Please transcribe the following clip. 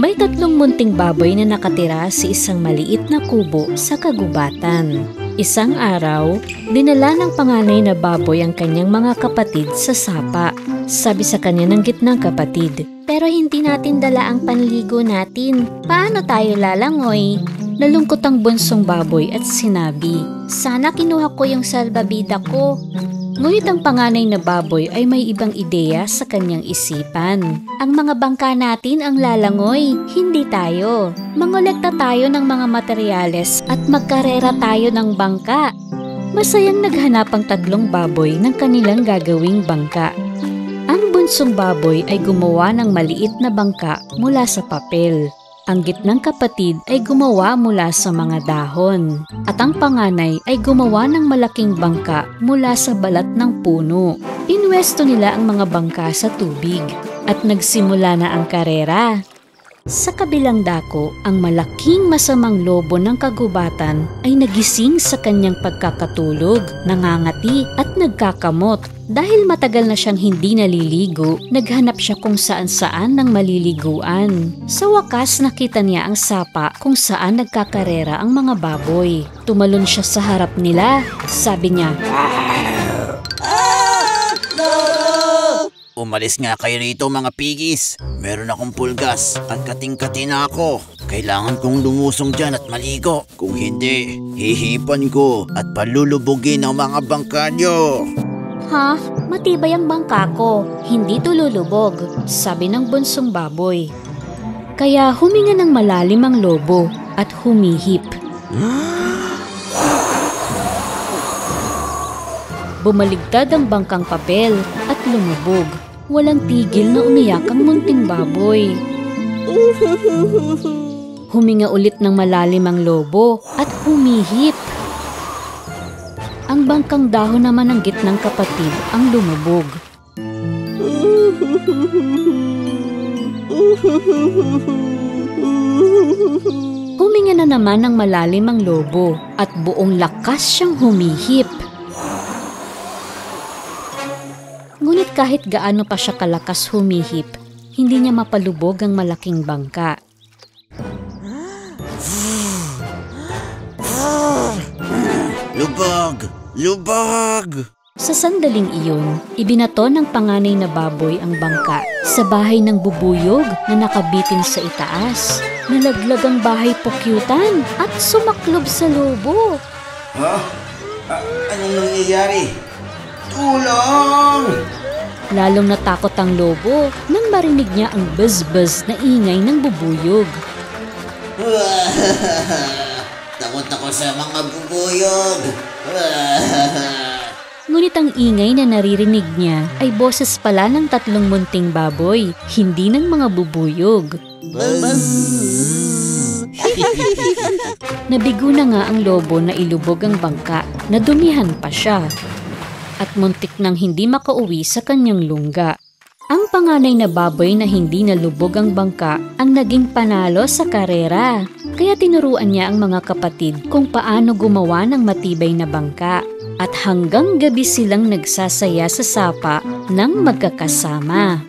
May tatlong munting baboy na nakatira sa isang maliit na kubo sa kagubatan. Isang araw, dinala ng panganay na baboy ang kanyang mga kapatid sa sapa. Sabi sa kanya ng gitnang kapatid, "Pero hindi natin dala ang panligo natin. Paano tayo lalangoy?" Nalungkot ang bunsong baboy at sinabi, "Sana kinuha ko yung salbabida ko." Ngunit ang panganay na baboy ay may ibang ideya sa kanyang isipan. "Ang mga bangka natin ang lalangoy, hindi tayo. Mangolekta tayo ng mga materyales at magkarera tayo ng bangka." Masayang naghanap ang tatlong baboy ng kanilang gagawing bangka. Ang bunsong baboy ay gumawa ng maliit na bangka mula sa papel. Ang gitnang kapatid ay gumawa mula sa mga dahon. At ang panganay ay gumawa ng malaking bangka mula sa balat ng puno. Pinwesto nila ang mga bangka sa tubig at nagsimula na ang karera. Sa kabilang dako, ang malaking masamang lobo ng kagubatan ay nagising sa kanyang pagkakatulog, nangangati at nagkakamot. Dahil matagal na siyang hindi naliligo, naghanap siya kung saan-saan ng maliliguan. Sa wakas nakita niya ang sapa kung saan nagkakarera ang mga baboy. Tumalon siya sa harap nila. Sabi niya, "Umalis nga kayo rito mga pigis. Meron akong pulgas at kating-kati na ako. Kailangan kong lumusong dyan at maligo. Kung hindi, hihipan ko at palulubugin ang mga bangka nyo." "Ha? Matibay ang bangka ko. Hindi tululubog," sabi ng bunsong baboy. Kaya huminga ng malalim ang lobo at humihip. Bumaligtad ang bangkang papel at lumubog. Walang tigil na umiyak ang munting baboy. Huminga ulit ng malalim ang lobo at humihip. Ang bangkang dahon naman ng gitnang kapatid ang lumubog. Huminga na naman ng malalim ang lobo at buong lakas siyang humihip. Ngunit kahit gaano pa siya kalakas humihip, hindi niya mapalubog ang malaking bangka. Lubog! Lubog! Sa sandaling iyon, ibinato ng panganay na baboy ang bangka sa bahay ng bubuyog na nakabitin sa itaas. Nalaglag ang bahay pukyutan at sumaklob sa lobo. Ha? Anong nangyayari? Tulong! Lalong natakot ang lobo nang marinig niya ang buzz-buzz na ingay ng bubuyog. Takot ako sa mga bubuyog. Ngunit ang ingay na naririnig niya ay boses pala ng tatlong munting baboy, hindi ng mga bubuyog. Nabigo na nga ang lobo na ilubog ang bangka, nadumihan pa siya. At muntik nang hindi makauwi sa kanyang lungga. Ang panganay na baboy na hindi nalubog ang bangka ang naging panalo sa karera. Kaya tinuruan niya ang mga kapatid kung paano gumawa ng matibay na bangka. At hanggang gabi silang nagsasaya sa sapa ng magkakasama.